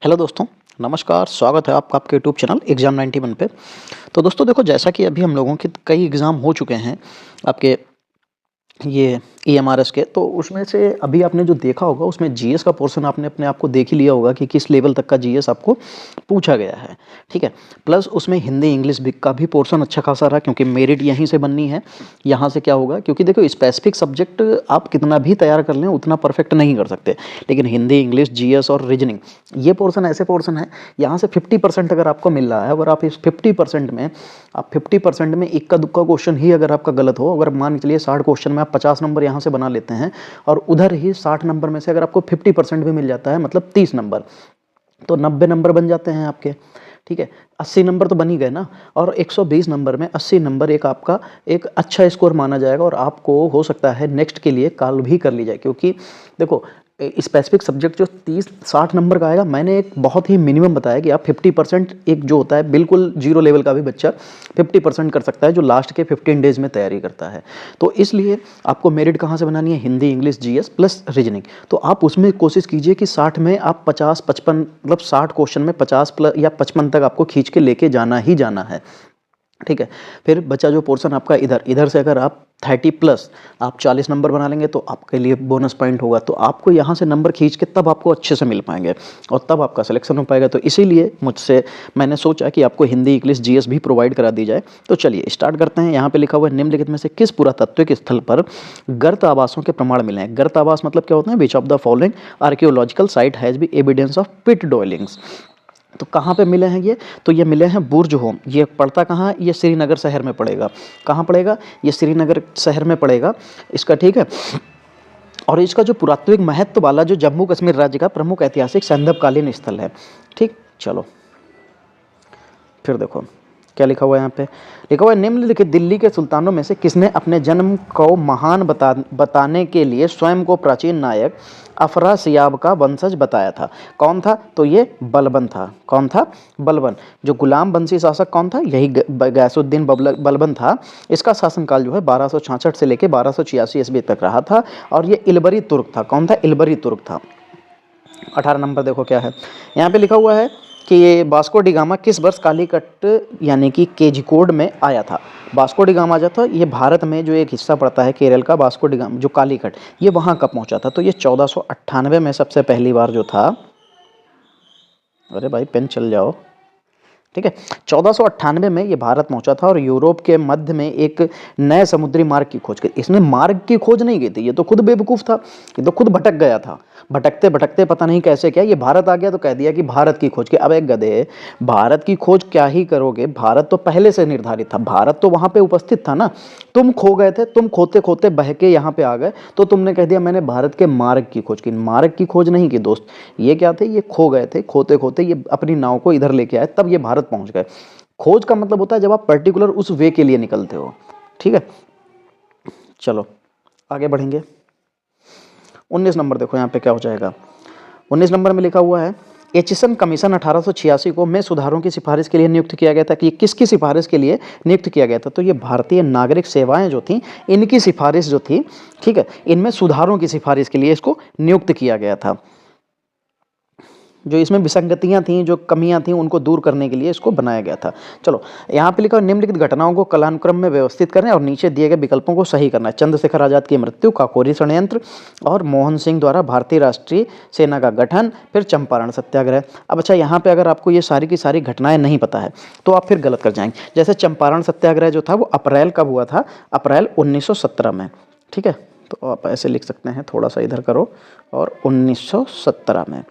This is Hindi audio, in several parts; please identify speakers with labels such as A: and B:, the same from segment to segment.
A: हेलो दोस्तों, नमस्कार। स्वागत है आपका आपके यूट्यूब चैनल एग्ज़ाम 91 पे। तो दोस्तों देखो, जैसा कि अभी हम लोगों के कई एग्ज़ाम हो चुके हैं आपके ये ईएमआरएस के, तो उसमें से अभी आपने जो देखा होगा उसमें जीएस का पोर्शन आपने अपने आप को देख ही लिया होगा कि किस लेवल तक का जीएस आपको पूछा गया है। ठीक है, प्लस उसमें हिंदी इंग्लिश भी का भी पोर्शन अच्छा खासा रहा, क्योंकि मेरिट यहीं से बननी है। यहाँ से क्या होगा, क्योंकि देखो स्पेसिफिक सब्जेक्ट आप कितना भी तैयार कर लें उतना परफेक्ट नहीं कर सकते, लेकिन हिंदी इंग्लिश जीएस और रीजनिंग ये पोर्शन ऐसे पोर्शन है, यहाँ से 50% अगर आपको मिल रहा है, अगर आप इस 50% में इक्का दुक्का क्वेश्चन ही अगर आपका गलत हो, अगर मान के चलिए 60 क्वेश्चन में आप 50 नंबर यहाँ से बना लेते हैं और उधर ही 60 नंबर में से अगर आपको 50% भी मिल जाता है, मतलब 30 नंबर, तो 90 नंबर बन जाते हैं आपके। ठीक है, 80 नंबर तो बन ही गए ना, और 120 नंबर में 80 नंबर एक आपका एक अच्छा स्कोर माना जाएगा और आपको हो सकता है नेक्स्ट के लिए कॉल भी कर ली जाए। क्योंकि देखो स्पेसिफिक सब्जेक्ट जो 30-60 नंबर का आएगा, मैंने एक बहुत ही मिनिमम बताया कि आप 50% एक जो होता है बिल्कुल जीरो लेवल का भी बच्चा 50% कर सकता है, जो लास्ट के 15 डेज में तैयारी करता है। तो इसलिए आपको मेरिट कहाँ से बनानी है, Hindi English GS plus reasoning. तो आप उसमें कोशिश कीजिए कि 60 में आप 50-55 मतलब 60 क्वेश्चन में 50 प्लस या 55 तक आपको खींच के लेके जाना ही जाना है। ठीक है, फिर बचा जो पोर्शन आपका इधर से अगर आप 30 प्लस आप 40 नंबर बना लेंगे तो आपके लिए बोनस पॉइंट होगा। तो आपको यहाँ से नंबर खींच के तब आपको अच्छे से मिल पाएंगे और तब आपका सिलेक्शन हो पाएगा। तो इसीलिए मैंने सोचा कि आपको हिंदी इंग्लिश जीएस भी प्रोवाइड करा दी जाए। तो चलिए स्टार्ट करते हैं। यहाँ पे लिखा हुआ है, निम्नलिखित में से किस पुरातात्विक स्थल पर गर्त आवासों के प्रमाण मिले हैं। गर्त आवास मतलब क्या होता है, which of the following archaeological site has be evidence of pit dwellings. तो कहाँ पे मिले हैं ये, तो ये मिले हैं बुर्ज होम। ये पड़ता कहाँ है, ये श्रीनगर शहर में पड़ेगा। कहाँ पड़ेगा, ये श्रीनगर शहर में पड़ेगा इसका। ठीक है, और इसका जो पुरातात्विक महत्व वाला जो जम्मू कश्मीर राज्य का प्रमुख ऐतिहासिक संदर्भकालीन स्थल है। ठीक, चलो फिर देखो क्या लिखा हुआ है। यहाँ पे लिखा हुआ है, निम्नलिखित दिल्ली के सुल्तानों में से किसने अपने जन्म को महान बताने के लिए स्वयं को प्राचीन नायक अफरासियाब का वंशज बताया था। कौन था, तो ये बलबन था। कौन था, बलबन। जो गुलाम बंसी शासक कौन था, यही गयासुद्दीन बलबन था। इसका शासनकाल जो है 1266 से लेकर 1286 ईस्वी तक रहा था और ये इलबरी तुर्क था। कौन था, इलबरी तुर्क था। 18 नंबर देखो क्या है, यहाँ पे लिखा हुआ है कि ये वास्को डी गामा किस वर्ष कालीकट यानी कि कोझिकोड में आया था। वास्को डी गामा जो था ये भारत में जो एक हिस्सा पड़ता है केरल का, वास्को डी गामा जो कालीकट, ये वहाँ कब पहुँचा था, तो ये 1498 में सबसे पहली बार जो था। अरे भाई पेन चल जाओ। ठीक है, 1498 में ये भारत पहुंचा था और यूरोप के मध्य में एक नए समुद्री मार्ग की खोज की। इसने मार्ग की खोज नहीं की थी, ये तो खुद बेवकूफ़ था, ये तो खुद भटक गया था। भटकते भटकते पता नहीं कैसे क्या ये भारत आ गया तो कह दिया कि भारत की खोज की। अब एक गधे, भारत की खोज क्या ही करोगे, भारत तो पहले से निर्धारित था, भारत तो वहाँ पे उपस्थित था ना। तुम खो गए थे, तुम खोते खोते बह के यहाँ पे आ गए, तो तुमने कह दिया मैंने भारत के मार्ग की खोज की। मार्ग की खोज नहीं की दोस्त, ये क्या थे, ये खो गए थे, खोते खोते ये अपनी नाव को इधर लेके आए, तब ये भारत पहुंच गए। खोज का मतलब होता है जब आप पर्टिकुलर उस वे के लिए निकलते हो। ठीक है, चलो आगे बढ़ेंगे। 19 नंबर देखो यहाँ पे क्या हो जाएगा। 19 नंबर में लिखा हुआ है, एचिसन कमीशन 1886 को में सुधारों की सिफारिश के लिए नियुक्त किया गया था। कि किसकी सिफारिश के लिए नियुक्त किया गया था, तो ये भारतीय नागरिक सेवाएं जो थी इनकी सिफारिश जो थी। ठीक है, इनमें सुधारों की सिफारिश के लिए इसको नियुक्त किया गया था। जो इसमें विसंगतियां थीं, जो कमियां थीं, उनको दूर करने के लिए इसको बनाया गया था। चलो यहाँ पे लिखा है, निम्नलिखित घटनाओं को कालानुक्रम में व्यवस्थित करना और नीचे दिए गए विकल्पों को सही करना है। चंद्रशेखर आजाद की मृत्यु, काकोरी षड्यंत्र और मोहन सिंह द्वारा भारतीय राष्ट्रीय सेना का गठन, फिर चंपारण सत्याग्रह। अब अच्छा, यहाँ पे अगर आपको ये सारी की सारी घटनाएं नहीं पता है तो आप फिर गलत कर जाएंगे। जैसे चंपारण सत्याग्रह जो था वो अप्रैल कब हुआ था, अप्रैल 1917 में। ठीक है, तो आप ऐसे लिख सकते हैं, थोड़ा सा इधर करो, और 1917 में।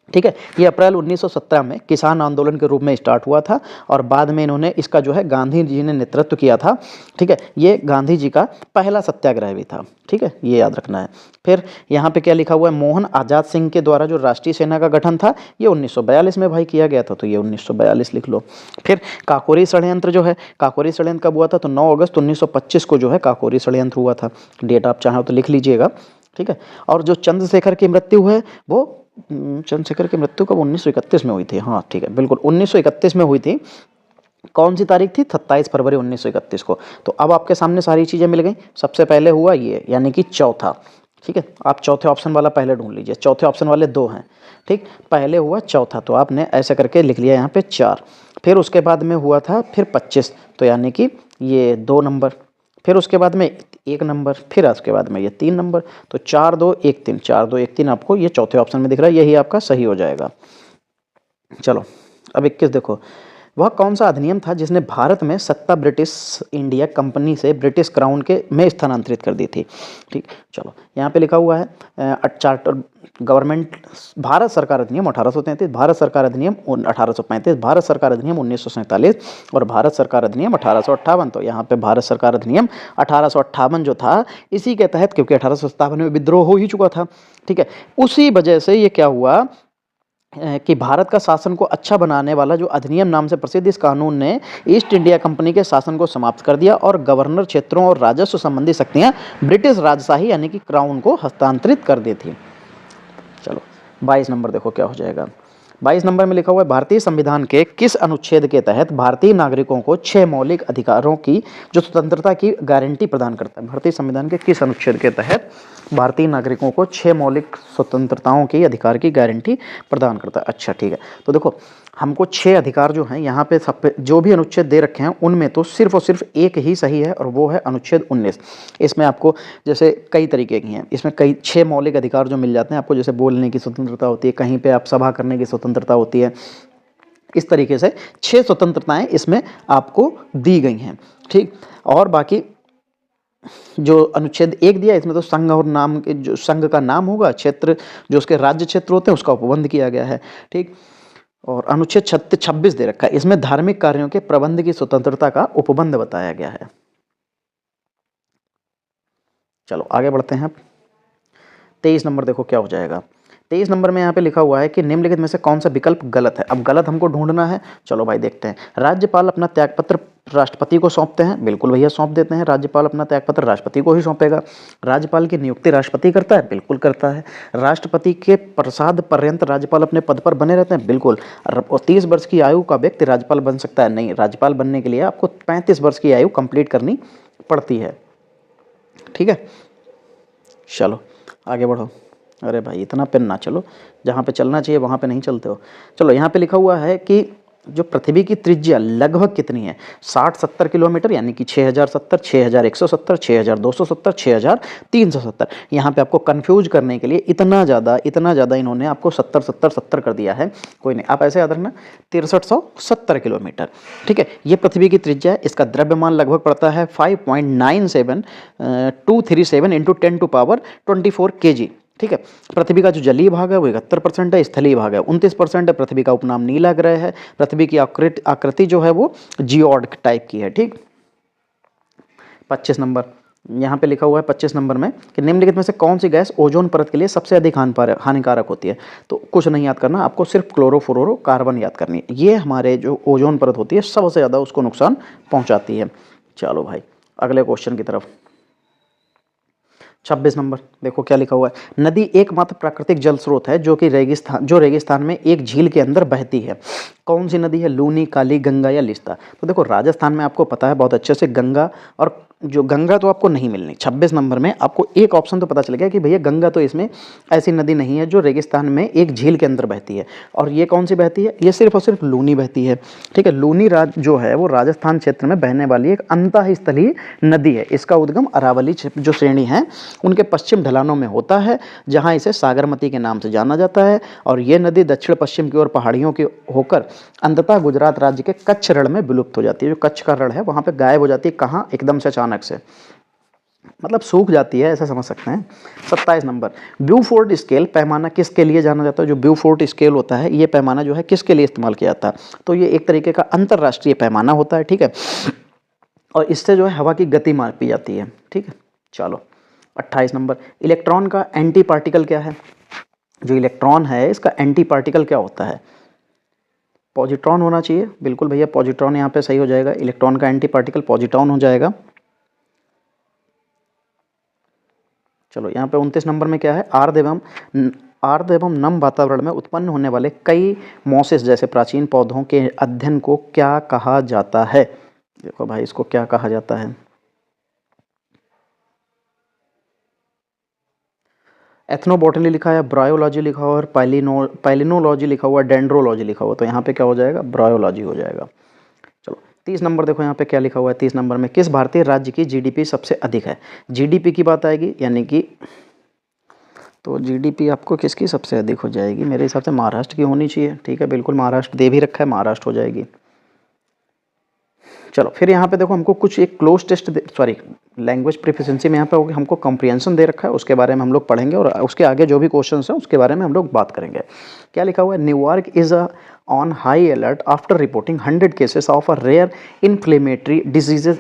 A: ठीक है, ये अप्रैल 1917 में किसान आंदोलन के रूप में स्टार्ट हुआ था और बाद में इन्होंने इसका जो है गांधी जी ने नेतृत्व किया था। ठीक है, ये गांधी जी का पहला सत्याग्रह भी था। ठीक है, ये याद रखना है। फिर यहाँ पे क्या लिखा हुआ है, मोहन आजाद सिंह के द्वारा जो राष्ट्रीय सेना का गठन था ये 1942 में भाई किया गया था, तो ये 1942 लिख लो। फिर काकोरी षड्यंत्र जो है, काकोरी षड्यंत्र कब हुआ था, तो 9 अगस्त 1925 को जो है काकोरी षड्यंत्र हुआ था। डेट आप चाहो तो लिख लीजिएगा। ठीक है, और जो चंद्रशेखर की मृत्यु है वो चंद्रशेखर की मृत्यु कब 1931 में हुई थी। हाँ ठीक है, बिल्कुल 1931 में हुई थी। कौन सी तारीख थी, 27 फरवरी 1931 को। तो अब आपके सामने सारी चीज़ें मिल गई। सबसे पहले हुआ ये, यानी कि चौथा, ठीक है, आप चौथे ऑप्शन वाला पहले ढूंढ लीजिए, चौथे ऑप्शन वाले 2 हैं। ठीक, पहले हुआ चौथा, तो आपने ऐसे करके लिख लिया यहाँ पे 4, फिर उसके बाद में हुआ था फिर 25, तो यानी कि ये 2 नंबर, फिर उसके बाद में 1 नंबर, फिर उसके बाद में ये 3 नंबर, तो 4 2 1 3, 4 2 1 3 आपको ये चौथे ऑप्शन में दिख रहा है, यही आपका सही हो जाएगा। चलो अब 21 देखो, वह कौन सा अधिनियम था जिसने भारत में सत्ता ब्रिटिश इंडिया कंपनी से ब्रिटिश क्राउन के में स्थानांतरित कर दी थी। ठीक, चलो यहाँ पे लिखा हुआ है चार्टर गवर्नमेंट भारत सरकार अधिनियम 1833, भारत सरकार अधिनियम 1835, भारत सरकार अधिनियम 1947 और भारत सरकार अधिनियम 1858। तो यहाँ पे भारत सरकार अधिनियम 1858 जो था, इसी के तहत, क्योंकि 1857 में विद्रोह हो ही चुका था, ठीक है, उसी वजह से ये क्या हुआ कि भारत का शासन को अच्छा बनाने वाला जो अधिनियम नाम से प्रसिद्ध इस कानून ने ईस्ट इंडिया कंपनी के शासन को समाप्त कर दिया और गवर्नर क्षेत्रों और राजस्व संबंधी शक्तियां ब्रिटिश राजशाही यानी कि क्राउन को हस्तांतरित कर दी थी। चलो 22 नंबर देखो क्या हो जाएगा। 22 नंबर में लिखा हुआ है, भारतीय संविधान के किस अनुच्छेद के तहत भारतीय नागरिकों को 6 मौलिक अधिकारों की जो स्वतंत्रता की गारंटी प्रदान करता है। भारतीय संविधान के किस अनुच्छेद के तहत भारतीय नागरिकों को 6 मौलिक स्वतंत्रताओं की अधिकार की गारंटी प्रदान करता है। अच्छा ठीक है, तो देखो हमको 6 अधिकार जो हैं यहाँ पे सब पे जो भी अनुच्छेद दे रखे हैं उनमें तो सिर्फ और सिर्फ एक ही सही है और वो है अनुच्छेद 19। इसमें आपको जैसे कई तरीके की हैं, इसमें कई 6 मौलिक अधिकार जो मिल जाते हैं आपको, जैसे बोलने की स्वतंत्रता होती है, कहीं पे आप सभा करने की स्वतंत्रता होती है, इस तरीके से 6 स्वतंत्रताएं इसमें आपको दी गई हैं। ठीक, और बाकी जो अनुच्छेद 1 दिया इसमें तो संघ और नाम के जो संघ का नाम होगा, क्षेत्र जो उसके राज्य क्षेत्र होते हैं उसका उपबंध किया गया है। ठीक, और अनुच्छेद 26 दे रखा है, इसमें धार्मिक कार्यों के प्रबंध की स्वतंत्रता का उपबंध बताया गया है। चलो आगे बढ़ते हैं। 23 नंबर देखो क्या हो जाएगा। 23 नंबर में यहाँ पे लिखा हुआ है कि निम्नलिखित में से कौन सा विकल्प गलत है। अब गलत हमको ढूंढना है, चलो भाई देखते हैं। राज्यपाल अपना त्यागपत्र राष्ट्रपति को सौंपते हैं, बिल्कुल भैया सौंप देते हैं, राज्यपाल अपना त्यागपत्र राष्ट्रपति को ही सौंपेगा। राज्यपाल की नियुक्ति राष्ट्रपति करता है, बिल्कुल करता है। राष्ट्रपति के प्रसाद पर्यंत राज्यपाल अपने पद पर बने रहते हैं, बिल्कुल। और 30 वर्ष की आयु का व्यक्ति राज्यपाल बन सकता है, नहीं, राज्यपाल बनने के लिए आपको 35 वर्ष की आयु कंप्लीट करनी पड़ती है। ठीक है, चलो आगे बढ़ो। अरे भाई इतना पेन ना चलो, जहाँ पे चलना चाहिए वहाँ पे नहीं चलते हो। चलो यहाँ पे लिखा हुआ है कि जो पृथ्वी की त्रिज्या लगभग कितनी है, 60-70 किलोमीटर, यानी कि 6070, 6170, 6270, 6370। यहाँ पे आपको कंफ्यूज करने के लिए इतना ज़्यादा इन्होंने आपको 70 कर दिया है, कोई नहीं, आप ऐसे याद रखना 6370 किलोमीटर। ठीक है, ये पृथ्वी की त्रिज्या है। इसका द्रव्यमान लगभग पड़ता है 5.97237 इंटू 10⁴ kg। ठीक है, पृथ्वी का जो जलीय भाग है वो 71% है, स्थलीय भाग है 29% है। पृथ्वी का उपनाम नीला ग्रह है। पृथ्वी की आकृति जो है वो जियोड टाइप की है। ठीक, 25 नंबर यहाँ पे लिखा हुआ है 25 नंबर में कि निम्नलिखित में से कौन सी गैस ओजोन परत के लिए सबसे अधिक हानिकारक होती है। तो कुछ नहीं याद करना, आपको सिर्फ क्लोरोफ्लोरोकार्बन याद करनी है। ये हमारे जो ओजोन परत होती है सबसे ज़्यादा उसको नुकसान पहुँचाती है। चलो भाई अगले क्वेश्चन की तरफ। 26 नंबर देखो क्या लिखा हुआ है। नदी एकमात्र प्राकृतिक जल स्रोत है जो कि रेगिस्तान में एक झील के अंदर बहती है। कौन सी नदी है, लूनी, काली, गंगा या लिस्ता। तो देखो राजस्थान में आपको पता है बहुत अच्छे से गंगा, और जो गंगा तो आपको नहीं मिलनी। 26 नंबर में आपको एक ऑप्शन तो पता चल गया कि भैया गंगा तो इसमें ऐसी नदी नहीं है जो रेगिस्तान में एक झील के अंदर बहती है। और ये कौन सी बहती है, ये सिर्फ और सिर्फ लूनी बहती है। ठीक है, लूनी जो है वो राजस्थान क्षेत्र में बहने वाली एक अंतःस्थलीय नदी है। इसका उद्गम अरावली जो श्रेणी है उनके पश्चिम ढलानों में होता है, जहाँ इसे सागरमती के नाम से जाना जाता है। और ये नदी दक्षिण पश्चिम की ओर पहाड़ियों की होकर अंततः गुजरात राज्य के कच्छ रण में विलुप्त हो जाती है। जो कच्छ का रण है वहाँ पे गायब हो जाती है। कहाँ, एकदम से अचानक से, मतलब सूख जाती है, ऐसा समझ सकते हैं। 27 नंबर, ब्यूफोर्ट स्केल पैमाना किसके लिए जाना जाता है। जो ब्यूफोर्ट स्केल होता है ये पैमाना जो है किसके लिए इस्तेमाल किया जाता है। तो ये एक तरीके का अंतरराष्ट्रीय पैमाना होता है। ठीक है, और इससे जो है हवा की गति मापी जाती है। ठीक है, चलो 28 नंबर, इलेक्ट्रॉन का एंटी पार्टिकल क्या है। जो इलेक्ट्रॉन है इसका एंटी पार्टिकल क्या होता है। पॉजिट्रॉन होना चाहिए, बिल्कुल भैया पॉजिट्रॉन यहाँ पे सही हो जाएगा। इलेक्ट्रॉन का एंटी पार्टिकल पॉजिट्रॉन हो जाएगा। चलो यहाँ पे 29 नंबर में क्या है, आर्द्र एवं नम वातावरण में उत्पन्न होने वाले कई मॉसेस जैसे प्राचीन पौधों के अध्ययन को क्या कहा जाता है। देखो भाई इसको क्या कहा जाता है। एथनोबॉटनी लिखा है, ब्रायोलॉजी लिखा हुआ है, पैलिनोलॉजी लिखा हुआ है, डेंड्रोलॉजी लिखा हुआ है, तो यहाँ पे क्या हो जाएगा, ब्रायोलॉजी हो जाएगा। चलो 30 नंबर देखो यहाँ पे क्या लिखा हुआ है। 30 नंबर में किस भारतीय राज्य की जीडीपी सबसे अधिक है? जीडीपी की बात आएगी, यानी कि तो जीडीपी आपको किसकी सबसे अधिक हो जाएगी? मेरे हिसाब से महाराष्ट्र की होनी चाहिए। ठीक है, बिल्कुल महाराष्ट्र दे भी रखा है, महाराष्ट्र हो जाएगी। चलो फिर यहाँ पे देखो हमको कुछ एक cloze test sorry language proficiency में यहाँ पे हमको कॉम्प्रिहेंशन दे रखा है, उसके बारे में हम लोग पढ़ेंगे और उसके आगे जो भी क्वेश्चन हैं उसके बारे में हम लोग बात करेंगे। क्या लिखा हुआ है? New York is on high alert after reporting 100 cases of a rare inflammatory diseases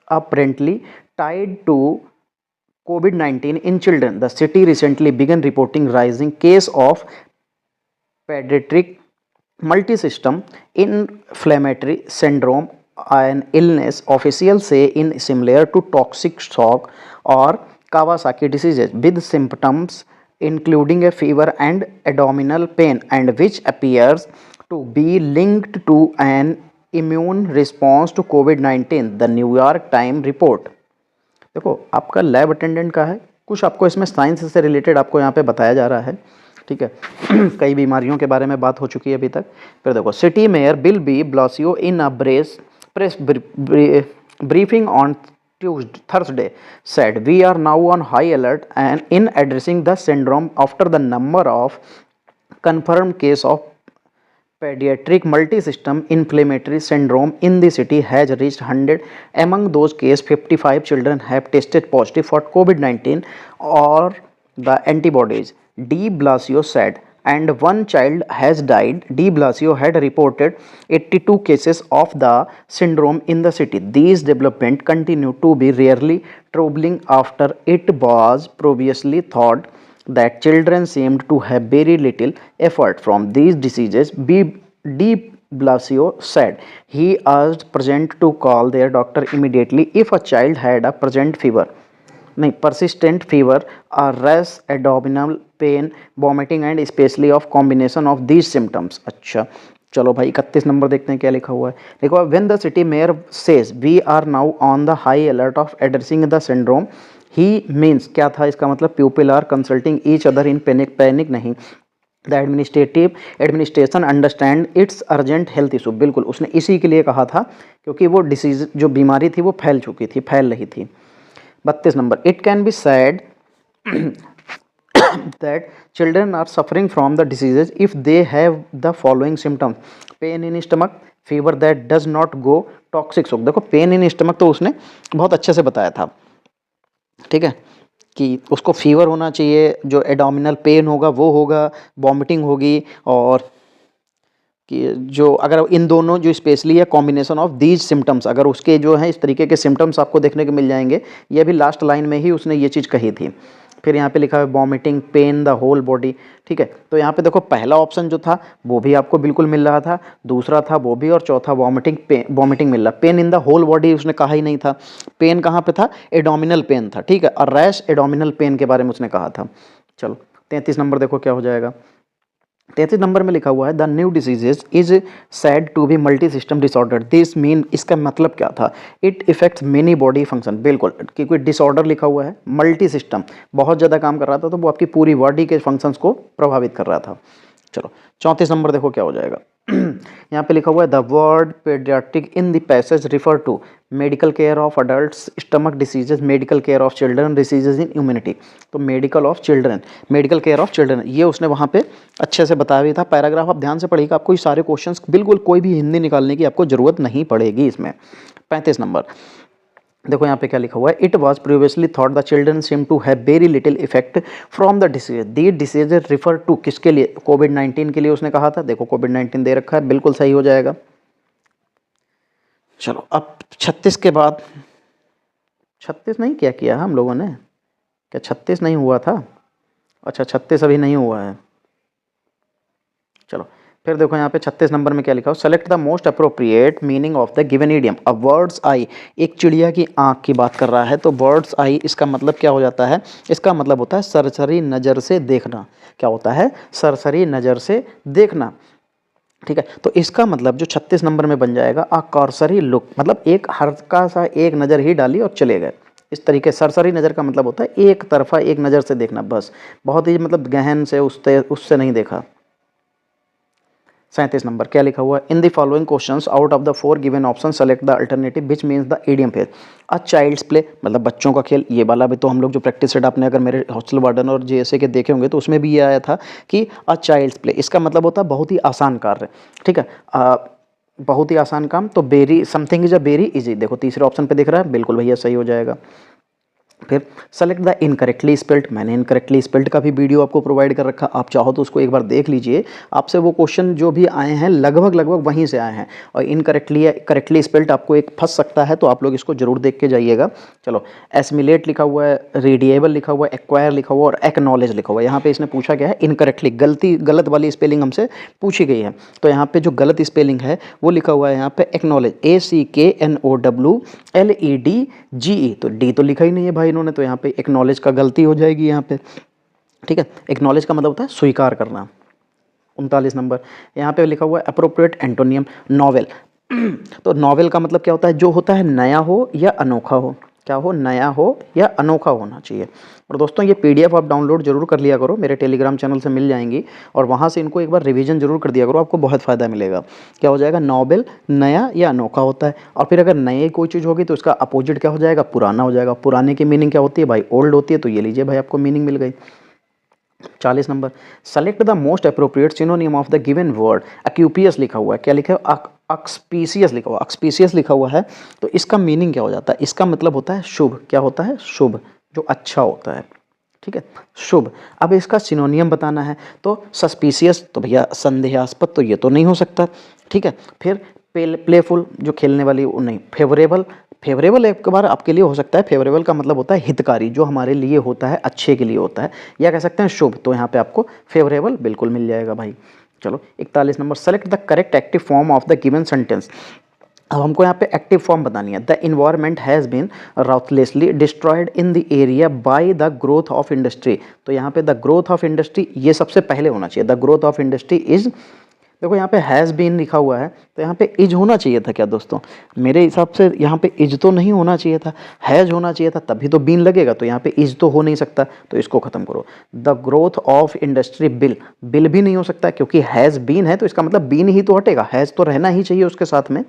A: apparently tied to COVID-19 in children. The city recently began reporting rising case of pediatric multisystem inflammatory syndrome, an illness officials say in similar to toxic shock or Kawasaki diseases, with symptoms including a fever and abdominal pain, and which appears to be linked to an immune response to COVID-19, the New York Times report. देखो आपका लैब अटेंडेंट का है, कुछ आपको इसमें साइंस से रिलेटेड आपको यहाँ पे बताया जा रहा है। ठीक है कई बीमारियों के बारे में बात हो चुकी है अभी तक। फिर देखो city mayor Bill de Blasio in a press briefing on Thursday said we are now on high alert and in addressing the syndrome after the number of confirmed case of pediatric multisystem inflammatory syndrome in the city has reached 100. Among those cases, 55 children have tested positive for COVID-19 or the antibodies, de Blasio said, and one child has died. De Blasio had reported 82 cases of the syndrome in the city. These developments continue to be really troubling after it was previously thought that children seemed to have very little effort from these diseases. De Blasio said he urged parents to call their doctor immediately if a child had a persistent fever, a rash, abdominal pain, vomiting and especially of combination of these symptoms. अच्छा चलो भाई 31 नंबर देखते हैं क्या लिखा हुआ है। देखो when the city mayor says we are now on the high alert of addressing the syndrome, he means क्या था इसका मतलब? people are consulting each other in panic नहीं, the administration understand it's urgent health issue. बिल्कुल उसने इसी के लिए कहा था क्योंकि वो डिसीज जो बीमारी थी वो फैल चुकी थी, फैल रही थी। 32 number it can be said that children are suffering from the diseases if they have the following symptoms, pain in stomach, fever that does not go, toxic shock. देखो पेन इन स्टमक तो उसने बहुत अच्छे से बताया था, ठीक है, कि उसको फीवर होना चाहिए, जो एडोमिनल पेन होगा वो होगा, वॉमिटिंग होगी, और कि जो अगर इन दोनों जो स्पेशली है कॉम्बिनेशन ऑफ दीज सिम्टम्स, अगर उसके जो है इस तरीके के सिम्टम्स आपको देखने को मिल जाएंगे। ये भी लास्ट लाइन में ही उसने ये चीज़ कही थी। फिर यहाँ पे लिखा है vomiting, pain the whole body. ठीक है, तो यहाँ पे देखो पहला ऑप्शन जो था वो भी आपको बिल्कुल मिल रहा था, दूसरा था वो भी, और चौथा वॉमिटिंग मिल रहा। Pain in the whole body उसने कहा ही नहीं था। पेन कहाँ पे था? एडोमिनल पेन था। ठीक है, और रैश एडोमिनल पेन के बारे में उसने कहा था। चलो 33 नंबर देखो क्या हो जाएगा। 33 नंबर में लिखा हुआ है the new diseases is said to be multi system disorder. This mean, इसका मतलब क्या था? It effects many body function. बिल्कुल, क्योंकि डिसऑर्डर लिखा हुआ है, मल्टी सिस्टम बहुत ज़्यादा काम कर रहा था तो वो आपकी पूरी बॉडी के फंक्शंस को प्रभावित कर रहा था। चलो 34 नंबर देखो क्या हो जाएगा। यहाँ पे लिखा हुआ है the word paediatric in the passage refer to medical care of adults, stomach diseases, medical care of children, diseases in immunity. तो medical of children, medical care of children, ये उसने वहाँ पे अच्छे से बताया भी था। पैराग्राफ आप ध्यान से पढ़िएगा, आपको ये सारे क्वेश्चंस बिल्कुल कोई भी हिंदी निकालने की आपको ज़रूरत नहीं पड़ेगी इसमें। 35 नंबर देखो यहाँ पे क्या लिखा हुआ है। It was previously thought the children seem to have very little effect from the disease. The disease refer to किसके लिए? कोविड-19 के लिए उसने कहा था। देखो कोविड-19 दे रखा है, बिल्कुल सही हो जाएगा। चलो अब 36 के बाद, 36 नहीं क्या किया हम लोगों ने? क्या 36 नहीं हुआ था? अच्छा 36 अभी नहीं हुआ है। चलो फिर देखो यहाँ पे 36 नंबर में क्या लिखा हो। Select the most appropriate meaning of the given idiom. A bird's eye, एक चिड़िया की आँख की बात कर रहा है, तो बर्ड्स आई इसका मतलब क्या हो जाता है? इसका मतलब होता है सरसरी नज़र से देखना। क्या होता है? सरसरी नज़र से देखना। ठीक है, तो इसका मतलब जो 36 नंबर में बन जाएगा अ कर्सरी लुक, मतलब एक हल्का सा एक नज़र ही डाली और चले गए। इस तरीके सरसरी नज़र का मतलब होता है एक तरफा एक नज़र से देखना, बस बहुत ही मतलब गहन से उससे नहीं देखा। 37 नंबर क्या लिखा हुआ है, in the following questions out of the 4 given option select the alternative which means the idiom phrase. A child's play मतलब बच्चों का खेल, ये वाला भी तो हम लोग जो प्रैक्टिस सेट आपने अगर मेरे हॉस्टल वार्डन और जेएसए के देखे होंगे तो उसमें भी ये आया था कि अ चाइल्ड्स प्ले, इसका मतलब होता है बहुत ही आसान कार्य, ठीक है, बहुत ही आसान काम। तो very something is a very easy, देखो तीसरे ऑप्शन पे दिख रहा है, बिल्कुल भैया सही हो जाएगा। फिर सेलेक्ट द इनकरेक्टली स्पेल्ड, मैंने इनकरेक्टली स्पेल्ड का भी वीडियो आपको प्रोवाइड कर रखा, आप चाहो तो उसको एक बार देख लीजिए, आपसे वो क्वेश्चन जो भी आए हैं लगभग लगभग वहीं से आए हैं, और इनकरेक्टली करेक्टली स्पेल्ड आपको एक फंस सकता है, तो आप लोग इसको जरूर देख के जाइएगा। चलो, एसिमिलेट लिखा हुआ है, रेडिएबल लिखा हुआ है, एक्वायर लिखा हुआ है और एक्नॉलेज लिखा हुआ है। यहाँ पे इसने पूछा गया है इनकरेक्टली, गलत वाली स्पेलिंग हमसे पूछी गई है, तो यहाँ पे जो गलत स्पेलिंग है वो लिखा हुआ है यहाँ पे एक्नॉलेज, ACKNOWLEDGE, तो डी तो लिखा ही नहीं है भाई इन्होंने, तो यहाँ पे एक्नॉलेज का गलती हो जाएगी यहाँ पे, ठीक है। एक्नॉलेज का मतलब होता है स्वीकार करना। 39 नंबर यहाँ पे लिखा हुआ है अप्रोप्रिएट एंटोनियम नॉवेल। तो नॉवेल का मतलब क्या होता है, जो होता है नया हो या अनोखा हो, क्या हो, नया हो या अनोखा होना चाहिए। और दोस्तों ये PDF आप डाउनलोड जरूर कर लिया करो, मेरे टेलीग्राम चैनल से मिल जाएंगी, और वहाँ से इनको एक बार रिवीजन जरूर कर दिया करो, आपको बहुत फ़ायदा मिलेगा। क्या हो जाएगा, नॉवेल नया या अनोखा होता है, और फिर अगर नए कोई चीज़ होगी तो उसका अपोजिट क्या हो जाएगा, पुराना हो जाएगा। पुराने की मीनिंग क्या होती है भाई, ओल्ड होती है, तो ये लीजिए भाई आपको मीनिंग मिल गई। 40 number select the most appropriate synonym of the given word. एक्यूपियस लिखा हुआ है, क्या लिखा है, एक्सपीसियस लिखा हुआ, एक्सपीसियस लिखा हुआ है, तो इसका मीनिंग क्या हो जाता है, इसका मतलब होता है शुभ, क्या होता है, शुभ, जो अच्छा होता है, ठीक है, शुभ। अब इसका सिनोनियम बताना है, तो सस्पिशियस तो भैया संदेहास्पद, तो ये तो नहीं हो सकता, ठीक है। फिर प्लेफुल जो खेलने वाली वो नहीं, फेवरेबल, फेवरेबल एक बार आपके लिए हो सकता है, फेवरेबल का मतलब होता है हितकारी, जो हमारे लिए होता है, अच्छे के लिए होता है, या कह सकते हैं शुभ, तो यहाँ पे आपको फेवरेबल बिल्कुल मिल जाएगा भाई। चलो 41 number select the correct active form of the given sentence. अब हमको यहाँ पे एक्टिव फॉर्म बतानी है, the environment has been ruthlessly destroyed in the area by the growth of industry. तो यहाँ पे द ग्रोथ ऑफ इंडस्ट्री ये सबसे पहले होना चाहिए, the growth of industry is, देखो यहाँ पे हैज़ बीन लिखा हुआ है, तो यहाँ पे इज होना चाहिए था क्या दोस्तों, मेरे हिसाब से यहाँ पे इज तो नहीं होना चाहिए था, हैज़ होना चाहिए था, तभी तो बीन लगेगा, तो यहाँ पे इज तो हो नहीं सकता, तो इसको खत्म करो। The growth of industry bill, bill भी नहीं हो सकता क्योंकि हैज़ बीन है, तो इसका मतलब बीन ही तो हटेगा, हैज़ तो रहना ही चाहिए उसके साथ में।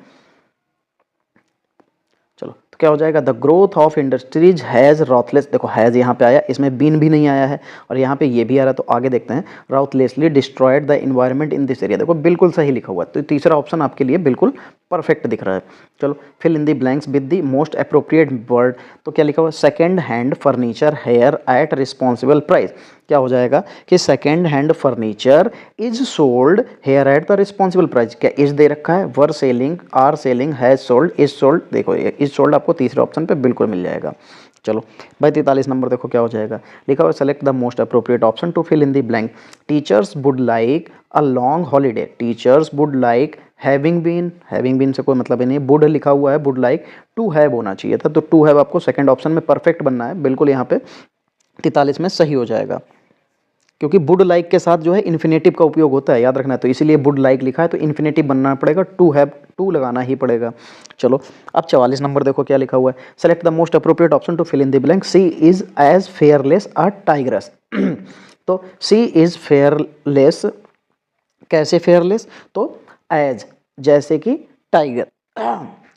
A: चलो तो क्या हो जाएगा, the growth of industries has ruthless, देखो हैज़ यहाँ पे आया, इसमें बीन भी नहीं आया है, और यहाँ पे ये भी आ रहा है, तो आगे देखते हैं, ruthlessly destroyed the environment in this area, देखो बिल्कुल सही लिखा हुआ है, तो तीसरा ऑप्शन आपके लिए बिल्कुल परफेक्ट दिख रहा है। चलो fill in the blanks with the most appropriate word, तो क्या लिखा हुआ है, second hand furniture here at responsible price. क्या हो जाएगा कि second hand furniture is sold here at the responsible price, क्या इज दे रखा है, were selling, are selling, has sold, is sold, देखो इज सोल्ड आपको तीसरे ऑप्शन पे बिल्कुल मिल जाएगा। चलो भाई 43 नंबर देखो क्या हो जाएगा, लिखा हुआ select the most appropriate option to fill in the blank. Teachers would like a long holiday, teachers would like having been, having been से कोई मतलब ही नहीं, वुड लिखा हुआ है, वुड लाइक टू हैव होना चाहिए था, तो टू हैव आपको सेकंड ऑप्शन में परफेक्ट बनना है, बिल्कुल यहाँ पे 43 में सही हो जाएगा, क्योंकि वुड लाइक के साथ जो है इन्फिनेटिव का उपयोग होता है, याद रखना है, तो इसीलिए वुड लाइक लिखा है, तो इन्फिनेटिव बनना पड़ेगा, टू हैव, टू लगाना ही पड़ेगा। चलो अब 44 नंबर देखो क्या लिखा हुआ है, select the most appropriate option to fill in the blank. She is as fearless a tigress. तो सी इज फेयरलेस, कैसे फेयरलेस, तो एज, जैसे कि टाइगर,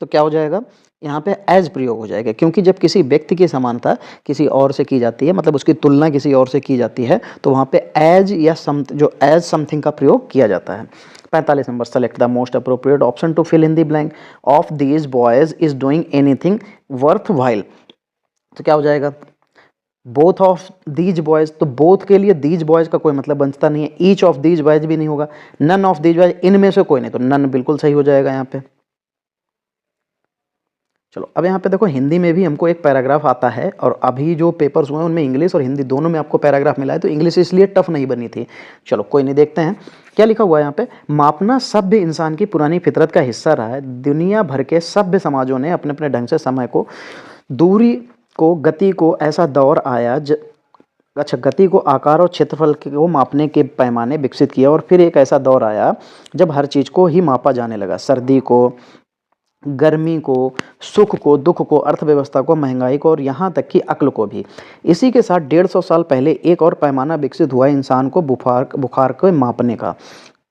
A: तो क्या हो जाएगा यहाँ पे एज प्रयोग हो जाएगा, क्योंकि जब किसी व्यक्ति की समानता किसी और से की जाती है, मतलब उसकी तुलना किसी और से की जाती है, तो वहाँ पे एज या जो एज समथिंग का प्रयोग किया जाता है। 45 number select the most appropriate option to fill in the blank. Of these boys is doing anything worth while, तो क्या हो जाएगा, बोथ ऑफ दीज बॉयज, तो बोथ के लिए दीज बॉयज का कोई मतलब बनता नहीं है, ईच ऑफ दीज बॉयज भी नहीं होगा, नन ऑफ दीज बॉयज, इनमें से कोई नहीं, तो नन बिल्कुल सही हो जाएगा यहाँ पे। चलो अब यहाँ पे देखो हिंदी में भी हमको एक पैराग्राफ आता है, और अभी जो पेपर्स हुए हैं उनमें इंग्लिश और हिंदी दोनों में आपको पैराग्राफ मिला है, तो इंग्लिश इसलिए टफ नहीं बनी थी। चलो कोई नहीं, देखते हैं क्या लिखा हुआ है यहाँ पे। मापना सभ्य इंसान की पुरानी फितरत का हिस्सा रहा है, दुनिया भर के सभ्य समाजों ने अपने अपने ढंग से समय को, दूरी को, गति को, ऐसा दौर आया गति को, आकार और क्षेत्रफल को मापने के पैमाने विकसित किया, और फिर एक ऐसा दौर आया जब हर चीज़ को ही मापा जाने लगा, सर्दी को, गर्मी को, सुख को, दुख को, अर्थव्यवस्था को, महंगाई को और यहाँ तक कि अक्ल को भी। इसी के साथ 150 साल पहले एक और पैमाना विकसित हुआ इंसान को बुखार बुखार को मापने का।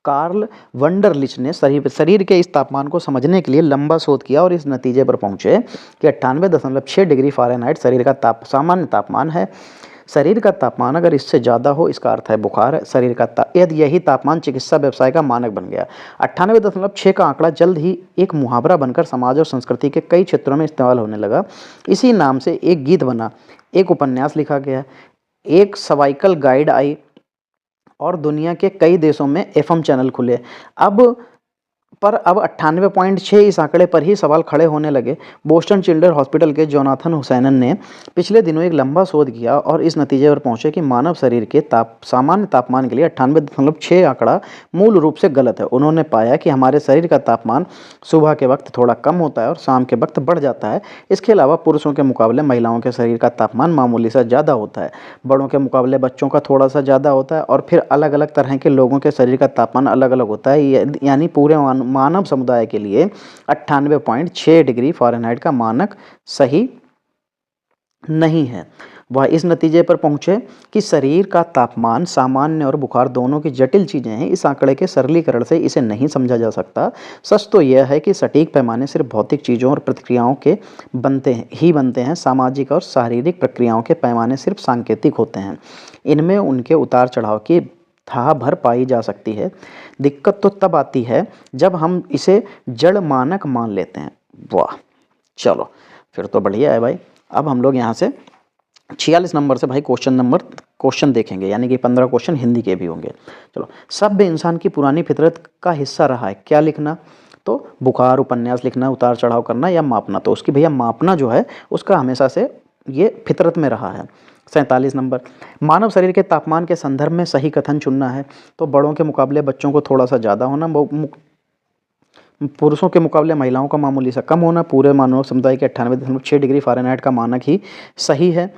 A: कार्ल वंडरलिच ने शरीर के इस तापमान को समझने के लिए लंबा शोध किया और इस नतीजे पर पहुंचे कि 98.6 डिग्री फ़ारेनहाइट शरीर का सामान्य तापमान है। शरीर का तापमान अगर इससे ज़्यादा हो इसका अर्थ है बुखार है। शरीर का यदि यही तापमान चिकित्सा व्यवसाय का मानक बन गया। 98.6 का आंकड़ा जल्द ही एक मुहावरा बनकर समाज और संस्कृति के कई क्षेत्रों में इस्तेमाल होने लगा। इसी नाम से एक गीत बना, एक उपन्यास लिखा गया, एक सर्वाइकल गाइड आई और दुनिया के कई देशों में एफएम चैनल खुले। अब 98.6 इस आंकड़े पर ही सवाल खड़े होने लगे। बोस्टन चिल्ड्रन हॉस्पिटल के जोनाथन हुसैनन ने पिछले दिनों एक लंबा शोध किया और इस नतीजे पर पहुंचे कि मानव शरीर के सामान्य तापमान के लिए 98.6 आंकड़ा मूल रूप से गलत है। उन्होंने पाया कि हमारे शरीर का तापमान सुबह के वक्त थोड़ा कम होता है और शाम के वक्त बढ़ जाता है। इसके अलावा पुरुषों के मुकाबले महिलाओं के शरीर का तापमान मामूली सा ज़्यादा होता है। बड़ों के मुकाबले बच्चों का थोड़ा सा ज़्यादा होता है और फिर अलग अलग तरह के लोगों के शरीर का तापमान अलग अलग होता है। यानी पूरे मानव समुदाय के लिए 98.6 डिग्री फ़ारेनहाइट का मानक सही नहीं है। वह इस नतीजे पर पहुंचे कि शरीर का तापमान सामान्य और बुखार दोनों की जटिल चीज़ें हैं। इस आंकड़े के सरलीकरण से इसे नहीं समझा जा सकता। सच तो यह है कि सटीक पैमाने सिर्फ भौतिक चीज़ों और प्रतिक्रियाओं के बनते हैं। सामाजिक और शारीरिक प्रक्रियाओं के पैमाने सिर्फ सांकेतिक होते हैं। इनमें उनके उतार चढ़ाव की था भर पाई जा सकती है। दिक्कत तो तब आती है जब हम इसे जड़ मानक मान लेते हैं। वाह, चलो फिर तो बढ़िया है भाई। अब हम लोग यहाँ से 46 नंबर से भाई क्वेश्चन देखेंगे, यानी कि 15 क्वेश्चन हिंदी के भी होंगे। चलो, सभ्य इंसान की पुरानी फितरत का हिस्सा रहा है क्या लिखना? तो बुखार, उपन्यास लिखना, उतार चढ़ाव करना या मापना। तो उसकी भैया मापना जो है उसका हमेशा से ये फितरत में रहा है। 47 नंबर, मानव शरीर के तापमान के संदर्भ में सही कथन चुनना है। तो बड़ों के मुकाबले बच्चों को थोड़ा सा ज़्यादा होना, पुरुषों के मुकाबले महिलाओं का मामूली सा कम होना, पूरे मानव समुदाय के 98.6 डिग्री फ़ारेनहाइट का मानक ही सही है।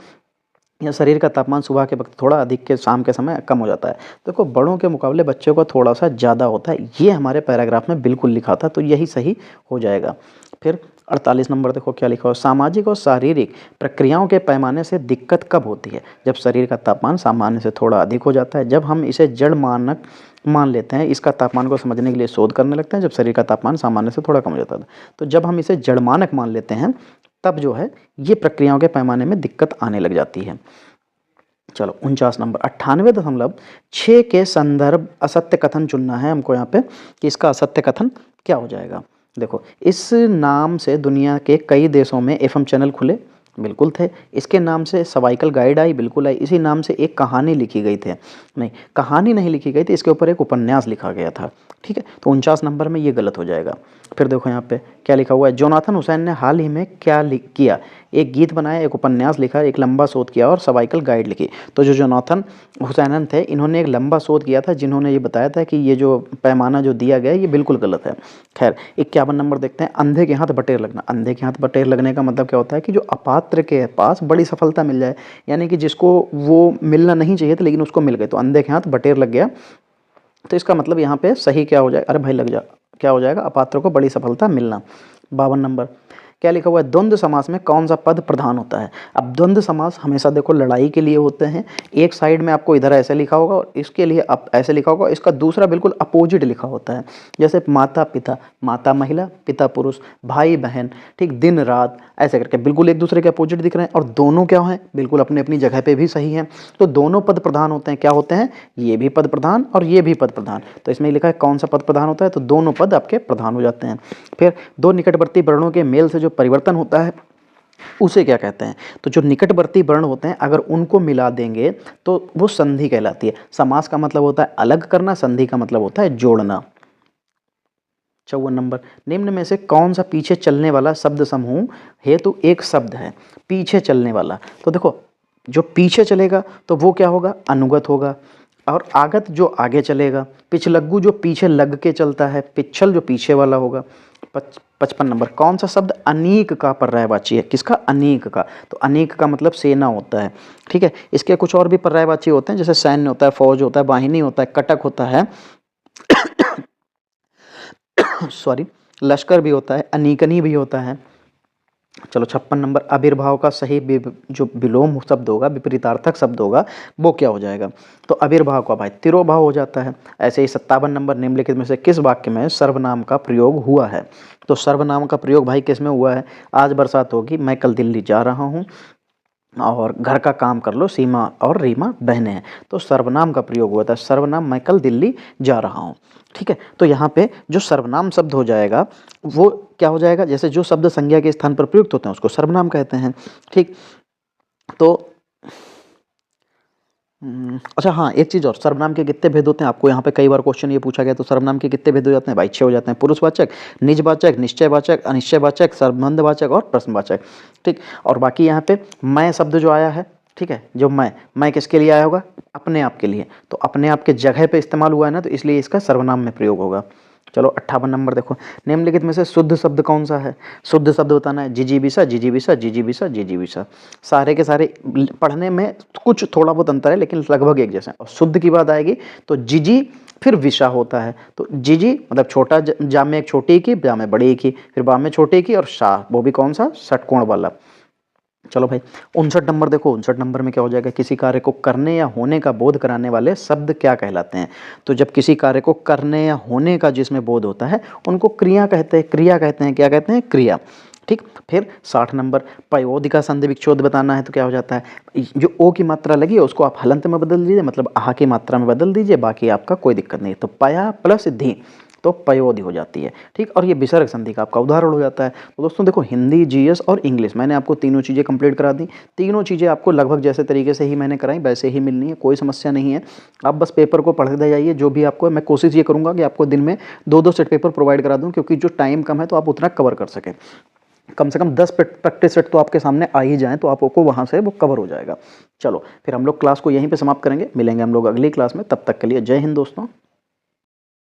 A: या शरीर का तापमान सुबह के वक्त थोड़ा अधिक के शाम के समय कम हो जाता है। देखो, बड़ों के मुकाबले बच्चों का थोड़ा सा ज़्यादा होता है, ये हमारे पैराग्राफ में बिल्कुल लिखा था, तो यही सही हो जाएगा। फिर 48 नंबर देखो क्या लिखा हो, सामाजिक और शारीरिक प्रक्रियाओं के पैमाने से दिक्कत कब होती है? जब शरीर का तापमान सामान्य से थोड़ा अधिक हो जाता है, जब हम इसे जड़ मानक मान लेते हैं, इसका तापमान को समझने के लिए शोध करने लगते हैं, जब शरीर का तापमान सामान्य से थोड़ा कम हो जाता है। तो जब हम इसे जड़ मानक मान लेते हैं तब जो है ये प्रक्रियाओं के पैमाने में दिक्कत आने लग जाती है। चलो 49 नंबर, 98.6 के संदर्भ असत्य कथन चुनना है हमको यहाँ पे कि इसका असत्य कथन क्या हो जाएगा। देखो, इस नाम से दुनिया के कई देशों में एफएम चैनल खुले, बिल्कुल थे। इसके नाम से सर्वाइकल गाइड आई, बिल्कुल आई। इसी नाम से एक कहानी लिखी गई थी, नहीं कहानी नहीं लिखी गई थी, इसके ऊपर एक उपन्यास लिखा गया था। ठीक है, तो 49 नंबर में ये गलत हो जाएगा। फिर देखो यहाँ पे क्या लिखा हुआ है, जोनाथन हुसैन ने हाल ही में क्या किया? एक गीत बनाया, एक उपन्यास लिखा, एक लंबा शोध किया और सर्वाइकल गाइड लिखी। तो जो जोनाथन हुसैन थे, इन्होंने एक लंबा शोध किया था, जिन्होंने ये बताया था कि ये जो पैमाना जो दिया गया ये बिल्कुल गलत है। खैर, 51 नंबर देखते हैं, अंधे के हाथ बटेर लगना। अंधे के हाथ बटेर लगने का मतलब क्या होता है कि जो अपात्र के पास बड़ी सफलता मिल जाए, यानी कि जिसको वो मिलना नहीं चाहिए था लेकिन उसको मिल गए, तो अंधे के हाथ बटेर लग गया। तो इसका मतलब यहाँ पे सही क्या हो जाएगा? अरे भाई लग जा, क्या हो जाएगा? अपात्र को बड़ी सफलता मिलना। 52 नंबर क्या लिखा हुआ है, द्वंद्व समास में कौन सा पद प्रधान होता है? अब द्वंद्व समास हमेशा देखो लड़ाई के लिए होते हैं। एक साइड में आपको इधर ऐसे लिखा होगा और इसके लिए अब ऐसे लिखा होगा, इसका दूसरा बिल्कुल अपोजिट लिखा होता है। जैसे माता पिता, माता महिला, पिता पुरुष, भाई बहन, ठीक, दिन रात, ऐसे करके बिल्कुल एक दूसरे के अपोजिट दिख रहे हैं और दोनों क्या हैं? बिल्कुल अपनी अपनी जगह पे भी सही हैं। तो दोनों पद प्रधान होते हैं। क्या होते हैं? ये भी पद प्रधान और ये भी पद प्रधान। तो इसमें लिखा है कौन सा पद प्रधान होता है, तो दोनों पद आपके प्रधान हो जाते हैं। फिर दो निकटवर्ती वर्णों के मेल से जो परिवर्तन होता है उसे क्या कहते हैं? तो जो निकटवर्ती वर्ण होते हैं अगर उनको मिला देंगे तो वो संधि कहलाती है। समास का मतलब होता है अलग करना, संधि का मतलब होता है जोड़ना। 54 नंबर, निम्न में से कौन सा पीछे चलने वाला शब्द समूह हेतु एक शब्द है? पीछे चलने वाला, तो देखो जो पीछे चलेगा तो वो क्या होगा? अनुगत होगा। और आगत जो आगे चलेगा, पिछलग्गू जो पीछे लग के चलता है, पिछल जो पीछे वाला होगा। 55 नंबर, कौन सा शब्द अनीक का पर्यायवाची है? किसका? अनीक का। तो अनीक का मतलब सेना होता है। ठीक है, इसके कुछ और भी पर्यायवाची होते हैं, जैसे सैन्य होता है, फौज होता है, वाहिनी होता है, कटक होता है सॉरी, लश्कर भी होता है, अनीकनी भी होता है। चलो 56 नंबर, आविर्भाव का सही जो विलोम शब्द होगा, विपरीतार्थक शब्द होगा, वो क्या हो जाएगा? तो आविर्भाव का भाई तिरोभाव हो जाता है। ऐसे ही 57 नंबर, निम्नलिखित में से किस वाक्य में सर्वनाम का प्रयोग हुआ है? तो सर्वनाम का प्रयोग भाई किस में हुआ है? आज बरसात होगी, मैं कल दिल्ली जा रहा हूँ, और घर का काम कर लो, सीमा और रीमा बहनें हैं। तो सर्वनाम का प्रयोग हुआ था, सर्वनाम मैं कल दिल्ली जा रहा हूँ। ठीक है, तो यहाँ पे जो सर्वनाम शब्द हो जाएगा वो क्या हो जाएगा? जैसे जो शब्द संज्ञा के स्थान पर प्रयुक्त होते हैं उसको सर्वनाम कहते हैं। ठीक, तो अच्छा हाँ, एक चीज़ और, सर्वनाम के कितने भेद होते हैं? आपको यहाँ पे कई बार क्वेश्चन ये पूछा गया, तो सर्वनाम के कितने भेद हो जाते हैं भाई? 6 हो जाते हैं। पुरुषवाचक, निजवाचक, निश्चयवाचक, अनिश्चयवाचक, संबंधवाचक और प्रश्नवाचक। ठीक, और बाकी यहाँ पे मैं शब्द जो आया है, ठीक है, जो मैं किसके लिए आया होगा? अपने आप के लिए। तो अपने आप के जगह पे इस्तेमाल हुआ है ना, तो इसलिए इसका सर्वनाम में प्रयोग होगा। चलो 58 नंबर देखो, निम्नलिखित में से शुद्ध शब्द कौन सा है? शुद्ध शब्द बताना है। जिजीविषा, जिजीविषा, जिजीविषा, जिजीविषा। सारे के सारे पढ़ने में कुछ थोड़ा बहुत अंतर है, लेकिन लगभग एक जैसे हैं। और शुद्ध की बात आएगी तो जिजी फिर विषा होता है। तो जिजी मतलब छोटा, जा में एक छोटी की, जा में बड़ी की, फिर बा में छोटी की, और शाह वो भी कौन सा? षटकोण वाला। चलो भाई 59 नंबर देखो, 59 नंबर में क्या हो जाएगा? किसी कार्य को करने या होने का बोध कराने वाले शब्द क्या कहलाते हैं? तो जब किसी कार्य को करने या होने का जिसमें बोध होता है उनको क्रिया कहते हैं। क्रिया कहते हैं, क्या कहते हैं? क्रिया। ठीक, फिर 60 नंबर, पयोधि का संधि विच्छेद बताना है, तो क्या हो जाता है? जो ओ की मात्रा लगी है उसको आप हलंत में बदल दीजिए, मतलब आह की मात्रा में बदल दीजिए, बाकी आपका कोई दिक्कत नहीं। तो पया प्लस धी तो पयोधि हो जाती है। ठीक, और ये विसर्ग संधि का आपका उदाहरण हो जाता है। तो दोस्तों देखो, हिंदी, जीएस और इंग्लिश मैंने आपको तीनों चीज़ें कंप्लीट करा दी। तीनों चीज़ें आपको लगभग जैसे तरीके से ही मैंने कराई वैसे ही मिलनी है, कोई समस्या नहीं है। आप बस पेपर को पढ़ते जाइए, जो भी आपको, मैं कोशिश ये करूँगा कि आपको दिन में 2-2 सेट पेपर प्रोवाइड करा दूँ, क्योंकि जो टाइम कम है तो आप उतना कवर कर सकें। कम से कम 10 प्रैक्टिस सेट तो आपके सामने आ ही जाएँ, तो आपको वहाँ से वो कवर हो जाएगा। चलो फिर हम लोग क्लास को यहीं पे समाप्त करेंगे, मिलेंगे हम लोग अगली क्लास में। तब तक के लिए जय हिंद दोस्तों।